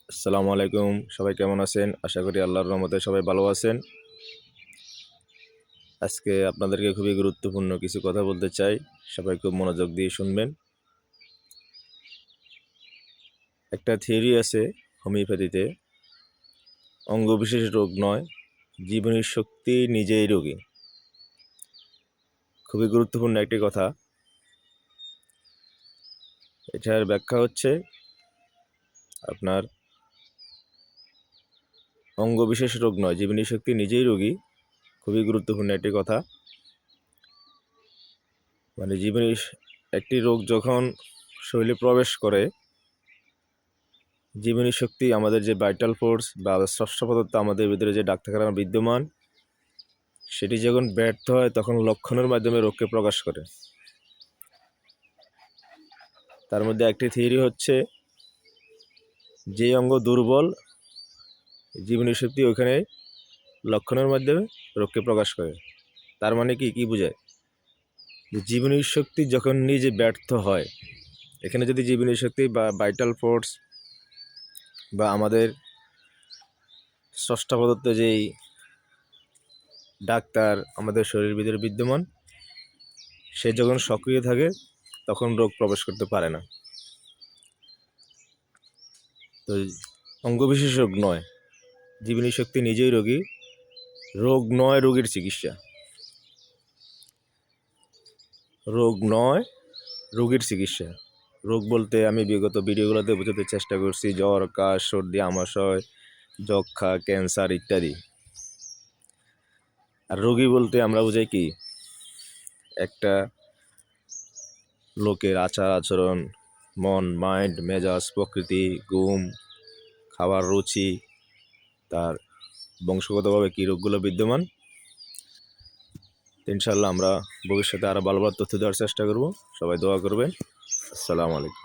আসসালামু আলাইকুম। সবাই কেমন আছেন? আশা করি আল্লাহর রহমতে সবাই ভালো আছেন। আজকে আপনাদেরকে খুবই গুরুত্বপূর্ণ কিছু কথা বলতে চাই। সবাই খুব মনোযোগ দিয়ে শুনবেন। একটা থিওরি আছে হোমিওপ্যাথিতে, অঙ্গবিশেষ রোগ নয়, জীবনী শক্তি নিজেই রোগী। খুবই গুরুত্বপূর্ণ একটি কথা। এটার ব্যাখ্যা হচ্ছে আপনার অঙ্গবিশেষ রোগ নয়, জীবনী শক্তি নিজেই রোগী। খুবই গুরুত্বপূর্ণ একটি কথা। মানে একটি রোগ যখন শরীরে প্রবেশ করে, জীবনী শক্তি আমাদের যে ভাইটাল ফোর্স বা ষষ্ঠ পদার্থ আমাদের ভিতরে যে ডাক্তারখানা বিদ্যমান, সেটি যখন ব্যর্থ হয় তখন লক্ষণের মাধ্যমে রোগকে প্রকাশ করে। তার মধ্যে একটি থিওরি হচ্ছে, যে অঙ্গ দুর্বল, জীবনী শক্তি ওখানে লক্ষণের মাধ্যমে রোগকে প্রকাশ করে। তার মানে কি বোঝায়? যে জীবনী শক্তি যখন নিজে ব্যর্থ হয়, এখানে যদি জীবনী শক্তি বা ভাইটাল ফোর্স বা আমাদের ষষ্ঠ পদার্থ যেই ডাক্তার আমাদের শরীরের ভিতরে বিদ্যমান, সে যখন সক্রিয় থাকে তখন রোগ প্রবেশ করতে পারে না। তো অঙ্গবিশেষ রোগ নয়, জীবনী শক্তি নিজেই রোগী। রোগ নয় রোগীর চিকিৎসা, রোগ নয় রোগীর চিকিৎসা। রোগ বলতে আমি বিগত ভিডিওগুলোতে বোঝাতে চেষ্টা করছি জ্বর, কাশ, সর্দি, আমাশয়, যক্ষা, ক্যান্সার ইত্যাদি। আর রোগী বলতে আমরা বুঝাই কি, একটা লোকের আচার আচরণ, মন, মাইন্ড, মেজাজ, প্রকৃতি, ঘুম, খাবার রুচি, তার বংশগতভাবে কী রোগগুলো বিদ্যমান। ইনশাল্লাহ আমরা ভবিষ্যতে আরও ভালো ভালো তথ্য দেওয়ার চেষ্টা করব। সবাই দোয়া করবেন। আসসালামু আলাইকুম।